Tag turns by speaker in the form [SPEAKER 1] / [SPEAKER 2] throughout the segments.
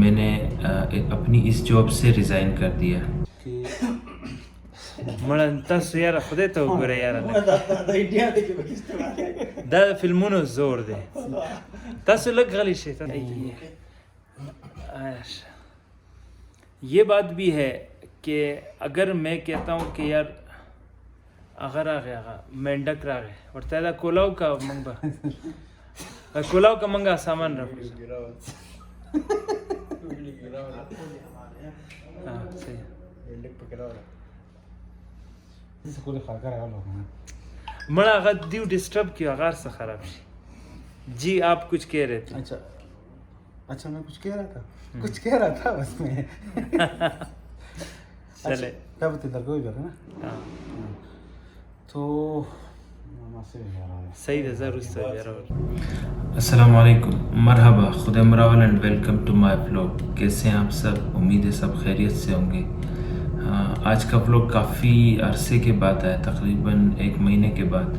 [SPEAKER 1] میں نے اپنی اس جاب سے ریزائن کر دیا.
[SPEAKER 2] مړه تاسو یاره خدای ته وګورئ یاره دا د فلمونو زور دی. تاسو لږ غلی شئ. یہ بات بھی ہے کہ اگر میں کہتا ہوں کہ یار اگر راغی هغه منډک راغی ورته دا کولاو کا منګه کولاو کا منګه سامان راکړو. صحیح مڑا اگر دیو ڈسٹرب کیا غار سے خراب شی. جی آپ کچھ کہہ رہے تھے.
[SPEAKER 3] اچھا میں کچھ کہہ رہا تھا بس میں
[SPEAKER 2] چلے
[SPEAKER 3] کیا بتے در کوئی نا تو
[SPEAKER 2] صحیح ہے ضرور صحیح.
[SPEAKER 1] السلام علیکم، مرحبا، خدا مراول and welcome to my vlog. کیسے ہیں آپ سب؟ امید ہے سب خیریت سے ہوں گے. آج کا ولاگ کافی عرصے کے بعد آیا، تقریباً 1 مہینے کے بعد.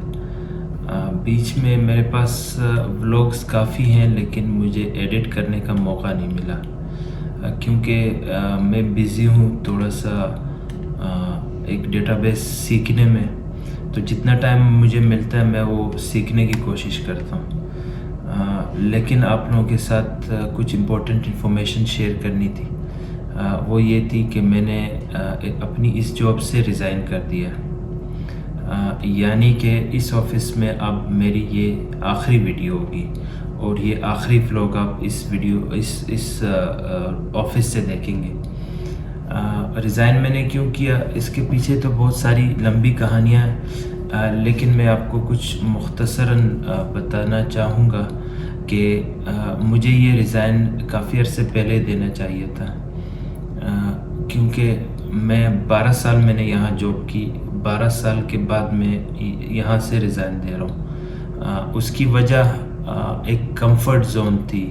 [SPEAKER 1] بیچ میں میرے پاس ولاگز کافی ہیں لیکن مجھے ایڈٹ کرنے کا موقع نہیں ملا کیونکہ میں بیزی ہوں تھوڑا سا ایک ڈیٹا بیس سیکھنے میں. تو جتنا ٹائم مجھے ملتا ہے میں وہ سیکھنے کی کوشش کرتا ہوں. لیکن آپ لوگوں کے ساتھ کچھ امپورٹنٹ انفارمیشن شیئر کرنی تھی. وہ یہ تھی کہ میں نے اپنی اس جاب سے ریزائن کر دیا، یعنی کہ اس آفس میں اب میری یہ آخری ویڈیو ہوگی اور یہ آخری ولاگ آپ اس آفس سے دیکھیں گے. ریزائن میں نے کیوں کیا اس کے پیچھے تو بہت ساری لمبی کہانیاں ہیں، لیکن میں آپ کو کچھ مختصراً بتانا چاہوں گا کہ مجھے یہ ریزائن کافی عرصے پہلے دینا چاہیے تھا کیونکہ میں 12 سال میں نے یہاں جاب کی. 12 سال کے بعد میں یہاں سے ریزائن دے رہا ہوں. اس کی وجہ ایک کمفرٹ زون تھی.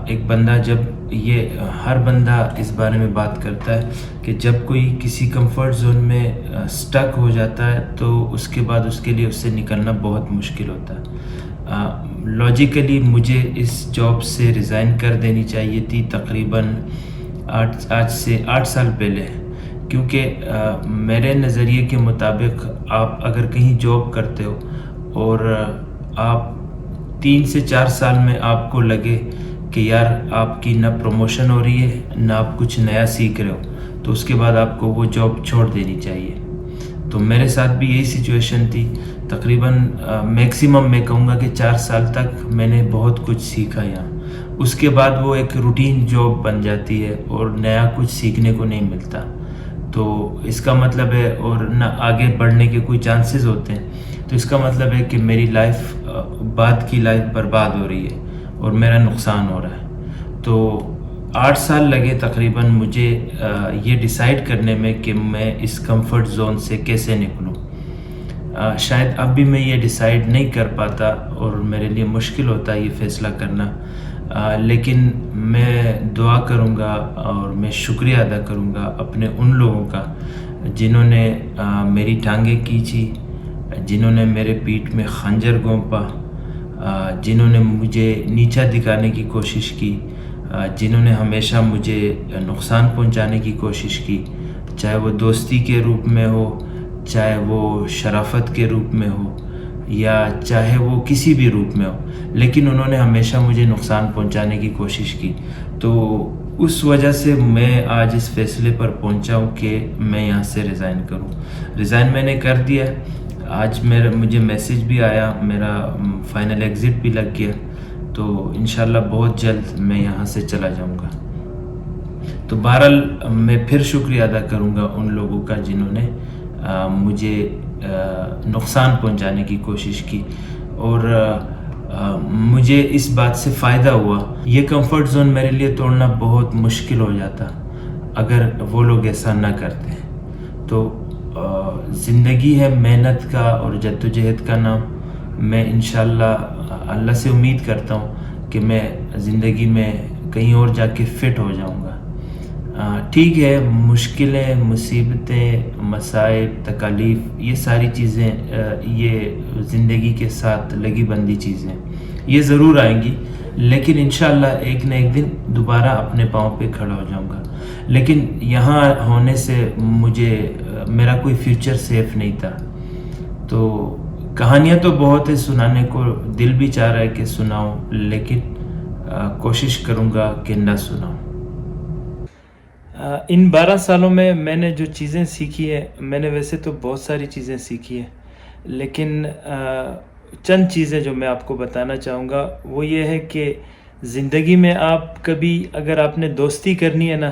[SPEAKER 1] ایک بندہ جب ہر بندہ اس بارے میں بات کرتا ہے کہ جب کوئی کسی کمفرٹ زون میں سٹک ہو جاتا ہے تو اس کے بعد اس کے لیے اس سے نکلنا بہت مشکل ہوتا ہے. لاجیکلی مجھے اس جاب سے ریزائن کر دینی چاہیے تھی تقریباً آج سے 8 سال پہلے، کیونکہ میرے نظریے کے مطابق آپ اگر کہیں جاب کرتے ہو اور آپ 3 سے 4 سال میں آپ کو لگے کہ یار آپ کی نہ پروموشن ہو رہی ہے نہ آپ کچھ نیا سیکھ رہے ہو تو اس کے بعد آپ کو وہ جاب چھوڑ دینی چاہیے. تو میرے ساتھ بھی یہی سچویشن تھی. تقریباً میکسیمم میں کہوں گا کہ 4 سال تک میں نے بہت کچھ سیکھا یہاں. اس کے بعد وہ ایک روٹین جاب بن جاتی ہے اور نیا کچھ سیکھنے کو نہیں ملتا. تو اس کا مطلب ہے اور نہ آگے بڑھنے کے کوئی چانسز ہوتے ہیں. تو اس کا مطلب ہے کہ میری لائف بعد کی لائف برباد ہو رہی ہے اور میرا نقصان ہو رہا ہے. تو 8 سال لگے تقریباً مجھے یہ ڈیسائیڈ کرنے میں کہ میں اس کمفرٹ زون سے کیسے نکلوں. شاید اب بھی میں یہ ڈیسائیڈ نہیں کر پاتا اور میرے لیے مشکل ہوتا ہے یہ فیصلہ کرنا، لیکن میں دعا کروں گا اور میں شکریہ ادا کروں گا اپنے ان لوگوں کا جنہوں نے میری ٹانگیں کھینچی، جنہوں نے میرے پیٹھ میں خنجر گھونپا، جنہوں نے مجھے نیچا دکھانے کی کوشش کی، جنہوں نے ہمیشہ مجھے نقصان پہنچانے کی کوشش کی، چاہے وہ دوستی کے روپ میں ہو، چاہے وہ شرافت کے روپ میں ہو، یا چاہے وہ کسی بھی روپ میں ہو، لیکن انہوں نے ہمیشہ مجھے نقصان پہنچانے کی کوشش کی. تو اس وجہ سے میں آج اس فیصلے پر پہنچا ہوں کہ میں یہاں سے ریزائن کروں. ریزائن میں نے کر دیا. آج مجھے میسیج بھی آیا، میرا فائنل ایگزٹ بھی لگ گیا. تو انشاءاللہ بہت جلد میں یہاں سے چلا جاؤں گا. تو بہرحال میں پھر شکریہ ادا کروں گا ان لوگوں کا جنہوں نے مجھے نقصان پہنچانے کی کوشش کی اور مجھے اس بات سے فائدہ ہوا. یہ کمفرٹ زون میرے لیے توڑنا بہت مشکل ہو جاتا اگر وہ لوگ ایسا نہ کرتے. تو زندگی ہے محنت کا اور جدوجہد کا نام. میں انشاءاللہ اللہ سے امید کرتا ہوں کہ میں زندگی میں کہیں اور جا کے فٹ ہو جاؤں گا. ٹھیک ہے، مشکلیں، مصیبتیں، مصائب، تکالیف، یہ ساری چیزیں یہ زندگی کے ساتھ لگی بندی چیزیں یہ ضرور آئیں گی، لیکن انشاءاللہ ایک نہ ایک دن دوبارہ اپنے پاؤں پہ کھڑا ہو جاؤں گا. لیکن یہاں ہونے سے مجھے میرا کوئی فیوچر سیف نہیں تھا. تو کہانیاں تو بہت ہے سنانے کو, دل بھی چاہ رہا ہے کہ سناؤں, لیکن کوشش کروں گا کہ نہ سناؤں.
[SPEAKER 2] ان 12 سالوں میں نے جو چیزیں سیکھی ہیں, میں نے ویسے تو بہت ساری چیزیں سیکھی ہیں, لیکن چند چیزیں جو میں آپ کو بتانا چاہوں گا وہ یہ ہے کہ زندگی میں آپ کبھی اگر آپ نے دوستی کرنی ہے نا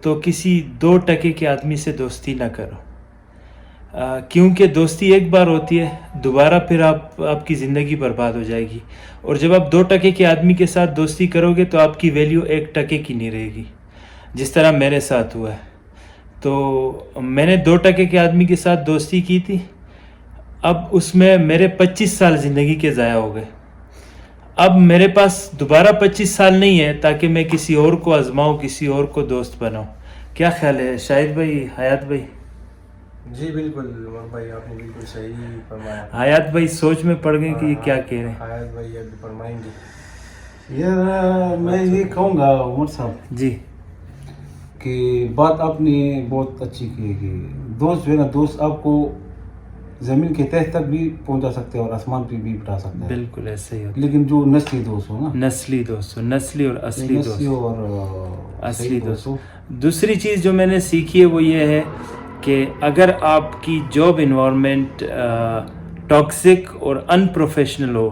[SPEAKER 2] تو کسی 2% کے آدمی سے دوستی نہ کرو, کیونکہ دوستی ایک بار ہوتی ہے, دوبارہ پھر آپ کی زندگی برباد ہو جائے گی. اور جب آپ 2% کے آدمی کے ساتھ دوستی کرو گے تو آپ کی ویلیو 1% کی نہیں رہے گی, جس طرح میرے ساتھ ہوا ہے. تو میں نے 2% کے آدمی کے ساتھ دوستی کی تھی, اب اس میں میرے 25 سال زندگی کے ضائع ہو گئے. اب میرے پاس دوبارہ 25 سال نہیں ہے تاکہ میں کسی اور کو آزماؤں, کسی اور کو دوست بناؤں. کیا خیال ہے شاہد بھائی, حیات بھائی؟
[SPEAKER 3] جی بالکل عمر بھائی, آپ نے بالکل صحیح فرمایا.
[SPEAKER 2] حیات بھائی سوچ میں پڑ گئے کہ یہ کیا کہہ رہے ہیں.
[SPEAKER 3] حیات بھائی ابھی فرمائیں گے. یار میں یہ کہوں گا عمر صاحب
[SPEAKER 2] جی
[SPEAKER 3] کہ بات آپ نے بہت اچھی کی ہے کہ دوست جو ہے نا, دوست آپ کو زمین کے تہ تک بھی پہنچا سکتے ہیں اور آسمان پہ بھی بٹھا سکتے ہیں.
[SPEAKER 2] بالکل ایسے ہی ہوتا
[SPEAKER 3] لیکن جو نسلی دوست ہو نا,
[SPEAKER 2] ہے, نسلی دوست, نسلی اور اصلی
[SPEAKER 3] نسلی
[SPEAKER 2] دوست,
[SPEAKER 3] اور
[SPEAKER 2] اصلی دوست. دوسری چیز جو میں نے سیکھی ہے وہ یہ ہے کہ اگر آپ کی جاب انوائرمنٹ ٹاکسک اور ان پروفیشنل ہو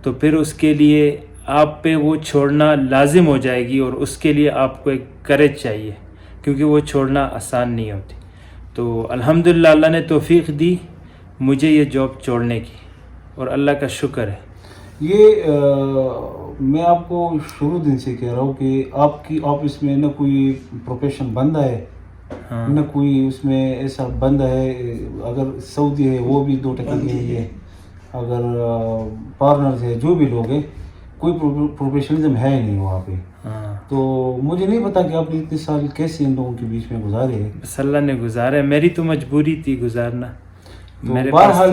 [SPEAKER 2] تو پھر اس کے لیے آپ پہ وہ چھوڑنا لازم ہو جائے گی, اور اس کے لیے آپ کو ایک کریج چاہیے, کیونکہ وہ چھوڑنا آسان نہیں ہوتی. تو الحمدللہ اللہ نے توفیق دی مجھے یہ جاب چھوڑنے کی, اور اللہ کا شکر ہے.
[SPEAKER 3] یہ میں آپ کو شروع دن سے کہہ رہا ہوں کہ آپ کی آفس میں نہ کوئی پروفیشن بندہ ہے, نہ کوئی اس میں ایسا بندہ ہے. اگر سعودی ہے وہ بھی 2% لیں گے, اگر پارٹنرز ہے جو بھی لوگ ہیں, کوئی پروفیشنلزم ہے نہیں وہاں پہ. تو مجھے نہیں پتا کہ آپ نے اتنے سال کیسے ان لوگوں کے بیچ میں گزارے ہیں.
[SPEAKER 2] بس اللہ نے گزارا ہے, میری تو مجبوری تھی گزارنا.
[SPEAKER 3] بہرحال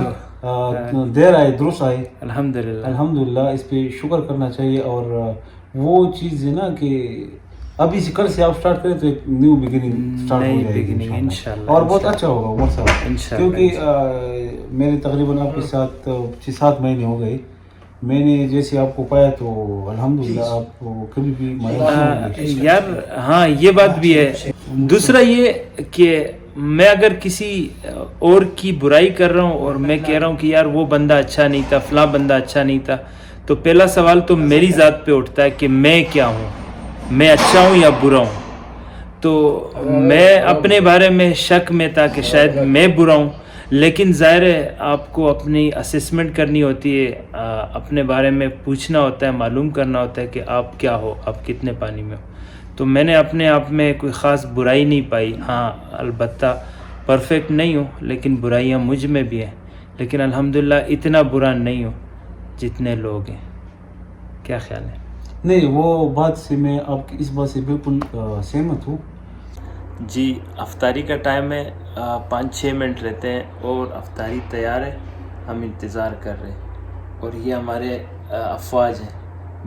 [SPEAKER 3] دیر آئے درست آئے,
[SPEAKER 2] الحمدللہ
[SPEAKER 3] الحمدللہ. اس پہ شکر کرنا چاہیے. اور وہ چیز ہے نا کہ ابھی سے کل سے آپ سٹارٹ کریں تو ایک نیو بگننگ سٹارٹ ہو جائے گی انشاءاللہ, اور بہت اچھا ہوگا عمر صاحب. کیونکہ میرے تقریباً آپ کے ساتھ 6-7 مہینے ہو گئے, میں نے جیسے آپ کو پایا تو الحمدللہ آپ کو کبھی بھی
[SPEAKER 2] یار. ہاں یہ بات بھی ہے. دوسرا یہ کہ میں اگر کسی اور کی برائی کر رہا ہوں اور میں کہہ رہا ہوں کہ یار وہ بندہ اچھا نہیں تھا, فلاں بندہ اچھا نہیں تھا, تو پہلا سوال تو میری ذات پہ اٹھتا ہے کہ میں کیا ہوں, میں اچھا ہوں یا برا ہوں. تو میں اپنے بارے میں شک میں تھا کہ شاید میں برا ہوں, لیکن ظاہر ہے آپ کو اپنی اسیسمنٹ کرنی ہوتی ہے, اپنے بارے میں پوچھنا ہوتا ہے, معلوم کرنا ہوتا ہے کہ آپ کیا ہو, آپ کتنے پانی میں ہو. تو میں نے اپنے آپ میں کوئی خاص برائی نہیں پائی. ہاں البتہ پرفیکٹ نہیں ہوں, لیکن برائیاں مجھ میں بھی ہیں, لیکن الحمدللہ اتنا برا نہیں ہوں جتنے لوگ ہیں. کیا خیال ہے؟
[SPEAKER 3] نہیں, وہ بات سے میں آپ کی اس بات سے بالکل سہمت ہوں.
[SPEAKER 2] جی افطاری کا ٹائم ہے, 5-6 منٹ رہتے ہیں اور افطاری تیار ہے, ہم انتظار کر رہے ہیں. اور یہ ہمارے افواج ہیں,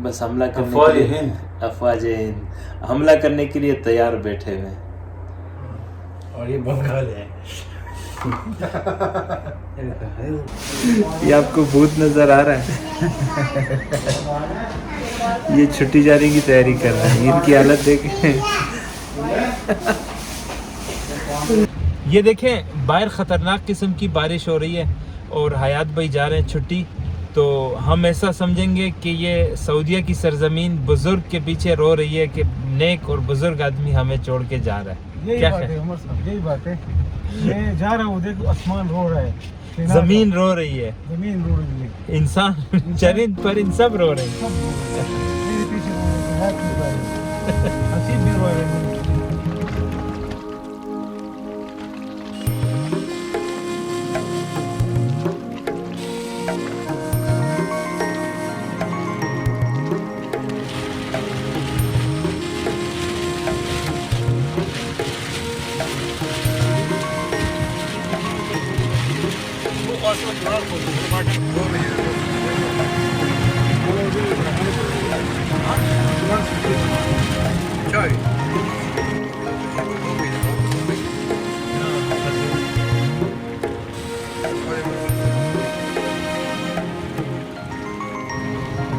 [SPEAKER 2] بس حملہ کرنے کے لیے, افواج ہند حملہ کرنے کے لیے تیار بیٹھے ہوئے ہیں.
[SPEAKER 3] اور یہ بنگال ہے.
[SPEAKER 2] یہ آپ کو بھوت نظر آ رہا ہے؟ یہ چھٹی جانے کی تیاری کر رہے ہیں, ان کی حالت دیکھیں. یہ دیکھیں باہر خطرناک قسم کی بارش ہو رہی ہے اور حیات بھائی جا رہے ہیں چھٹی. تو ہم ایسا سمجھیں گے کہ یہ سعودیہ کی سرزمین بزرگ کے پیچھے رو رہی ہے کہ نیک اور بزرگ آدمی ہمیں چھوڑ کے جا رہا ہے.
[SPEAKER 3] یہی بات ہے عمر صاحب, یہی بات ہے. میں جا رہا ہوں, دیکھو آسمان رو رہا ہے,
[SPEAKER 2] زمین رو رہی ہے,
[SPEAKER 3] زمین رو رہی ہے,
[SPEAKER 2] انسان چرند پرند سب رو رہے ہیں.
[SPEAKER 3] میرے پیچھے حسین بھی رو رہے ہیں.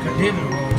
[SPEAKER 1] Cadê, meu irmão?